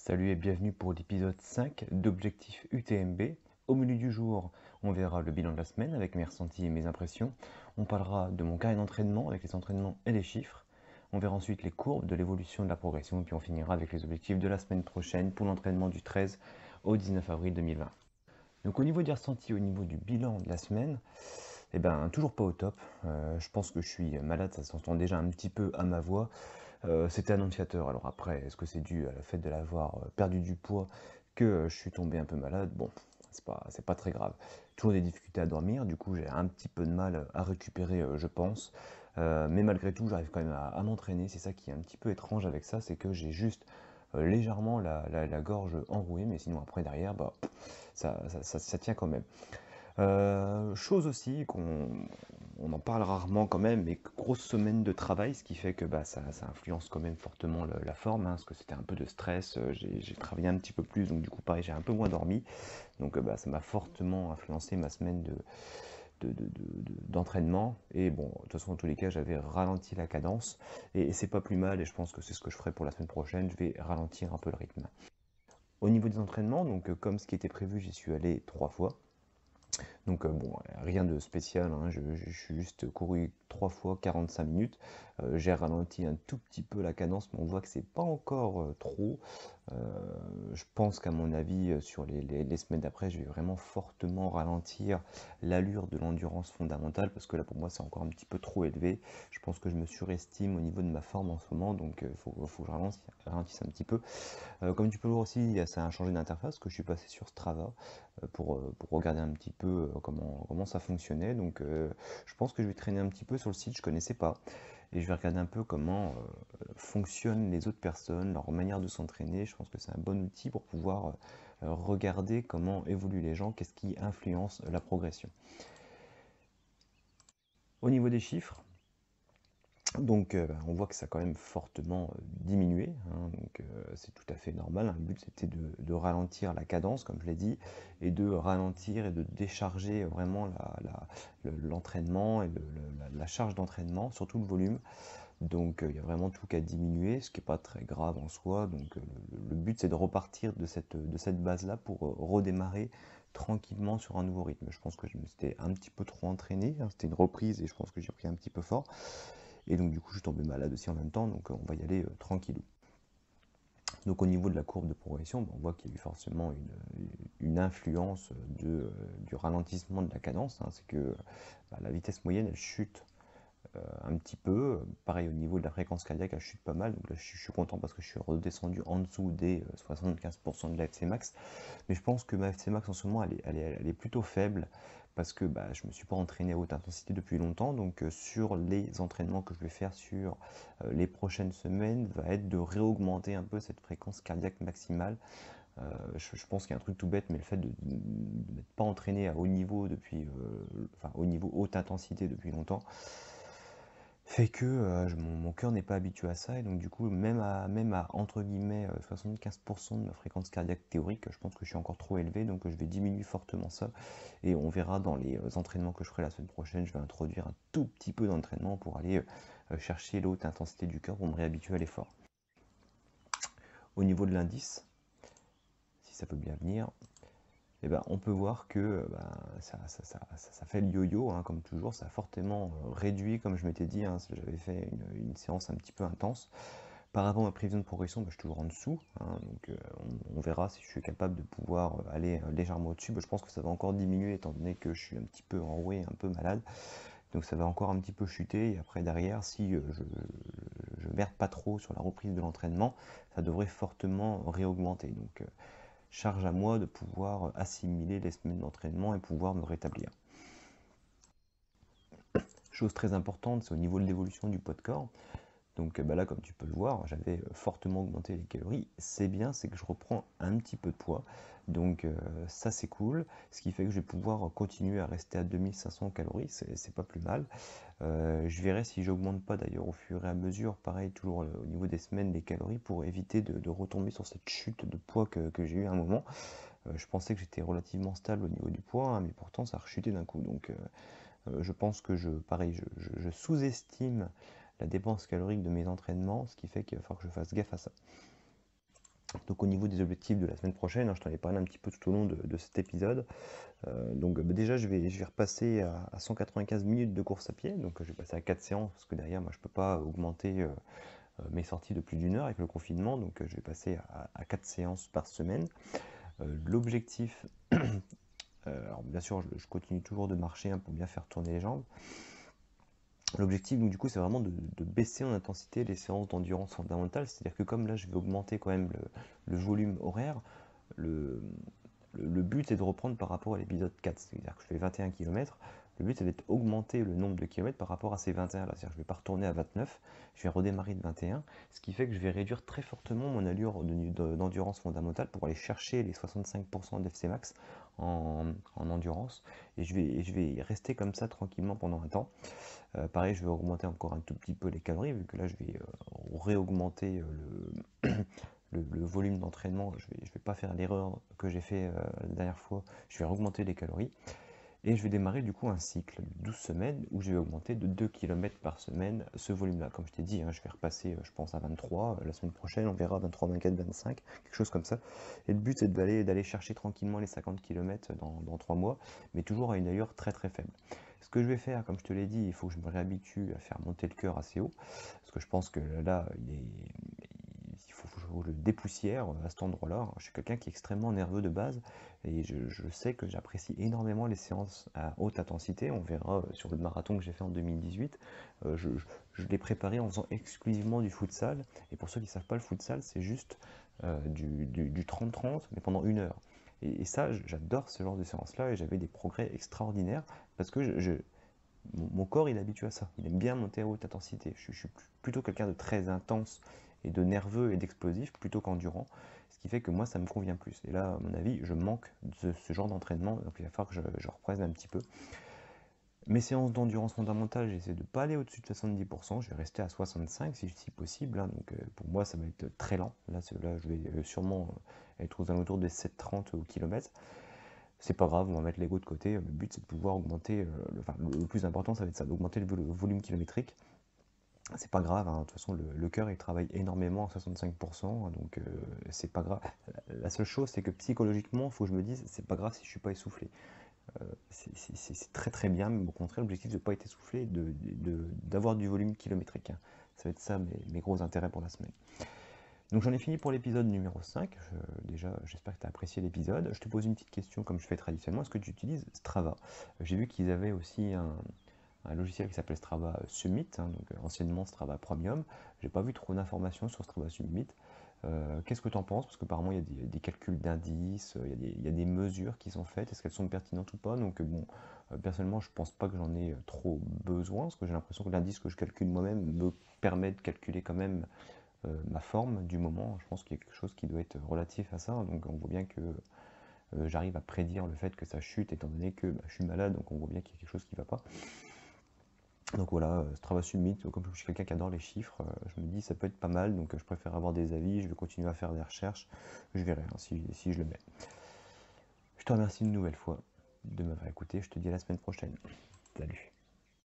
Salut et bienvenue pour l'épisode 5 d'Objectif UTMB. Au menu du jour, on verra le bilan de la semaine avec mes ressentis et mes impressions. On parlera de mon carré d'entraînement avec les entraînements et les chiffres. On verra ensuite les courbes de l'évolution de la progression et puis on finira avec les objectifs de la semaine prochaine pour l'entraînement du 13 au 19 avril 2020. Donc au niveau des ressentis, au niveau du bilan de la semaine, toujours pas au top. Je pense que je suis malade, ça s'entend déjà un petit peu à ma voix. C'était annonciateur. Alors après, est-ce que c'est dû à la fait de l'avoir perdu du poids que je suis tombé un peu malade? Bon, c'est pas très grave. Toujours des difficultés à dormir, du coup j'ai un petit peu de mal à récupérer, je pense. Mais malgré tout, j'arrive quand même à m'entraîner. C'est ça qui est un petit peu étrange avec ça, c'est que j'ai juste légèrement la gorge enrouée, mais sinon après derrière, ça tient quand même. Chose aussi on en parle rarement quand même, mais grosse semaine de travail, ce qui fait que ça influence quand même fortement la forme, hein, parce que c'était un peu de stress, j'ai travaillé un petit peu plus, donc du coup pareil j'ai un peu moins dormi, donc ça m'a fortement influencé ma semaine d'entraînement, et bon, de toute façon dans tous les cas j'avais ralenti la cadence, et c'est pas plus mal, et je pense que c'est ce que je ferai pour la semaine prochaine, je vais ralentir un peu le rythme. Au niveau des entraînements, donc comme ce qui était prévu, j'y suis allé 3 fois. Donc bon, rien de spécial, hein, je suis juste couru 3 fois 45 minutes. J'ai ralenti un tout petit peu la cadence, mais on voit que c'est pas encore trop. Je pense qu'à mon avis, sur les semaines d'après, je vais vraiment fortement ralentir l'allure de l'endurance fondamentale, parce que là pour moi c'est encore un petit peu trop élevé. Je pense que je me surestime au niveau de ma forme en ce moment, donc faut que je ralentisse un petit peu. Comme tu peux voir aussi, ça a changé d'interface, que je suis passé sur Strava pour regarder un petit peu comment ça fonctionnait. Donc je pense que je vais traîner un petit peu sur le site, je ne connaissais pas. Et je vais regarder un peu comment fonctionnent les autres personnes, leur manière de s'entraîner. Je pense que c'est un bon outil pour pouvoir regarder comment évoluent les gens, qu'est-ce qui influence la progression. Au niveau des chiffres, donc on voit que ça a quand même fortement diminué, hein, donc c'est tout à fait normal, hein. Le but c'était de ralentir la cadence, comme je l'ai dit, et de ralentir et de décharger vraiment l'entraînement et la charge d'entraînement, surtout le volume. Donc il y a vraiment tout qu'à diminuer, ce qui n'est pas très grave en soi. Donc le but c'est de repartir de cette base-là pour redémarrer tranquillement sur un nouveau rythme. Je pense que je me suis un petit peu trop entraîné, hein, c'était une reprise et je pense que j'ai pris un petit peu fort. Et donc du coup je suis tombé malade aussi en même temps, donc on va y aller tranquillou. Donc au niveau de la courbe de progression, on voit qu'il y a eu forcément une influence du ralentissement de la cadence, hein. C'est que la vitesse moyenne elle chute un petit peu. Pareil au niveau de la fréquence cardiaque, elle chute pas mal. Donc là, je suis content parce que je suis redescendu en dessous des 75% de la FC max. Mais je pense que ma FC max en ce moment, elle est plutôt faible parce que je ne me suis pas entraîné à haute intensité depuis longtemps. Donc sur les entraînements que je vais faire sur les prochaines semaines, va être de réaugmenter un peu cette fréquence cardiaque maximale. Je pense qu'il y a un truc tout bête, mais le fait de ne pas entraîné à haut niveau depuis, enfin au niveau haute intensité depuis longtemps, fait que mon cœur n'est pas habitué à ça, et donc du coup même à entre guillemets 75% de ma fréquence cardiaque théorique, je pense que je suis encore trop élevé, donc je vais diminuer fortement ça, et on verra dans les entraînements que je ferai la semaine prochaine, je vais introduire un tout petit peu d'entraînement pour aller chercher l'haute intensité du cœur pour me réhabituer à l'effort. Au niveau de l'indice, si ça peut bien venir, on peut voir que ça fait le yo-yo, hein, comme toujours, ça a fortement réduit, comme je m'étais dit, hein, j'avais fait une séance un petit peu intense. Par rapport à ma prévision de progression, je suis toujours en dessous, hein, donc on verra si je suis capable de pouvoir aller légèrement au-dessus. Je pense que ça va encore diminuer étant donné que je suis un petit peu enroué, un peu malade, donc ça va encore un petit peu chuter, et après derrière, si je merde pas trop sur la reprise de l'entraînement, ça devrait fortement réaugmenter. Donc charge à moi de pouvoir assimiler les semaines d'entraînement et pouvoir me rétablir. Chose très importante, c'est au niveau de l'évolution du poids de corps. Donc là, comme tu peux le voir, j'avais fortement augmenté les calories. C'est bien, c'est que je reprends un petit peu de poids. Donc ça, c'est cool. Ce qui fait que je vais pouvoir continuer à rester à 2500 calories. C'est pas plus mal. Je verrai si j'augmente pas d'ailleurs au fur et à mesure. Pareil, toujours au niveau des semaines, les calories pour éviter de retomber sur cette chute de poids que j'ai eu à un moment. Je pensais que j'étais relativement stable au niveau du poids, hein, mais pourtant ça a rechuté d'un coup. Donc je pense que je sous-estime la dépense calorique de mes entraînements, ce qui fait qu'il va falloir que je fasse gaffe à ça. Donc au niveau des objectifs de la semaine prochaine, hein, je t'en ai parlé un petit peu tout au long de cet épisode. Donc bah, déjà je vais repasser à 195 minutes de course à pied, donc je vais passer à 4 séances, parce que derrière moi je peux pas augmenter mes sorties de plus d'1 heure avec le confinement, donc je vais passer à 4 séances par semaine. L'objectif, alors bien sûr je continue toujours de marcher hein, pour bien faire tourner les jambes. L'objectif, donc, du coup, c'est vraiment de baisser en intensité les séances d'endurance fondamentale. C'est-à-dire que comme là, je vais augmenter quand même le volume horaire, le, le but est de reprendre par rapport à l'épisode 4. C'est-à-dire que je fais 21 km. Le but, c'est d'augmenter le nombre de kilomètres par rapport à ces 21 là. C'est-à-dire que je ne vais pas retourner à 29, je vais redémarrer de 21, ce qui fait que je vais réduire très fortement mon allure d'endurance fondamentale pour aller chercher les 65% d'FC max en endurance. Et je vais rester comme ça tranquillement pendant un temps. Pareil, je vais augmenter encore un tout petit peu les calories, vu que là, je vais réaugmenter le volume d'entraînement. Je vais pas faire l'erreur que j'ai fait la dernière fois. Je vais augmenter les calories. Et je vais démarrer du coup un cycle de 12 semaines où je vais augmenter de 2 km par semaine ce volume-là. Comme je t'ai dit, hein, je vais repasser, je pense, à 23. La semaine prochaine, on verra 23, 24, 25, quelque chose comme ça. Et le but, c'est d'aller chercher tranquillement les 50 km dans 3 mois, mais toujours à une allure très très faible. Ce que je vais faire, comme je te l'ai dit, il faut que je me réhabitue à faire monter le cœur assez haut, parce que je pense que là, il faut que je le dépoussière à cet endroit-là. Je suis quelqu'un qui est extrêmement nerveux de base, et je sais que j'apprécie énormément les séances à haute intensité. On verra sur le marathon que j'ai fait en 2018. Je l'ai préparé en faisant exclusivement du futsal. Et pour ceux qui ne savent pas, le futsal, c'est juste du 30-30, mais pendant 1 heure. Et ça, j'adore ce genre de séance-là, et j'avais des progrès extraordinaires, parce que mon corps il est habitué à ça. Il aime bien monter à haute intensité. Je suis plutôt quelqu'un de très intense et de nerveux et d'explosif plutôt qu'endurant. Ce qui fait que moi ça me convient plus. Et là, à mon avis, je manque de ce genre d'entraînement. Donc il va falloir que je reprenne un petit peu. Mes séances d'endurance fondamentale, j'essaie de ne pas aller au-dessus de 70%. Je vais rester à 65 si possible. Hein. Donc pour moi, ça va être très lent. Là je vais sûrement être aux alentours des 7,30 au kilomètre. C'est pas grave, on va mettre l'ego de côté. Le but, c'est de pouvoir augmenter. Le plus important, ça va être ça, d'augmenter le volume kilométrique. C'est pas grave, hein. De toute façon, le cœur, il travaille énormément à 65%. Donc, c'est pas grave. La seule chose, c'est que psychologiquement, il faut que je me dise, c'est pas grave si je suis pas essoufflé. C'est très très bien, mais au contraire, l'objectif de ne pas être essoufflé, d'avoir du volume kilométrique. Hein. Ça va être ça mes gros intérêts pour la semaine. Donc j'en ai fini pour l'épisode numéro 5. Déjà, j'espère que tu as apprécié l'épisode. Je te pose une petite question comme je fais traditionnellement. Est-ce que tu utilises Strava? J'ai vu qu'ils avaient aussi un logiciel qui s'appelle Strava Summit, hein, donc anciennement Strava Premium. J'ai pas vu trop d'informations sur Strava Summit. Qu'est-ce que tu en penses? Parce qu'apparemment il y a des calculs d'indices, il y a des mesures qui sont faites. Est-ce qu'elles sont pertinentes ou pas? Donc bon, personnellement je pense pas que j'en ai trop besoin, parce que j'ai l'impression que l'indice que je calcule moi-même me permet de calculer quand même ma forme du moment. Je pense qu'il y a quelque chose qui doit être relatif à ça. Donc on voit bien que j'arrive à prédire le fait que ça chute, étant donné que je suis malade, donc on voit bien qu'il y a quelque chose qui ne va pas. Donc voilà, Strava Summit, comme je suis quelqu'un qui adore les chiffres, je me dis ça peut être pas mal, donc je préfère avoir des avis, je vais continuer à faire des recherches, je verrai hein, si je le mets. Je te remercie une nouvelle fois de m'avoir écouté, je te dis à la semaine prochaine. Salut.